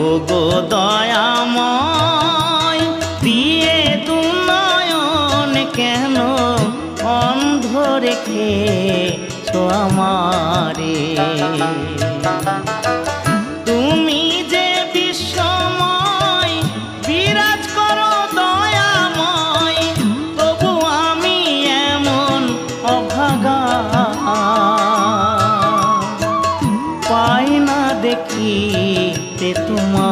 ওগো দয়াময় দিয়ে দুনয়ন কেন অন্ধ রেখেছো আমারে। তুমি যে বিশ্বময় বিরাজ করো দয়াময়, তবু আমি এমন অভাগা পাই না দেখিতে তোমার।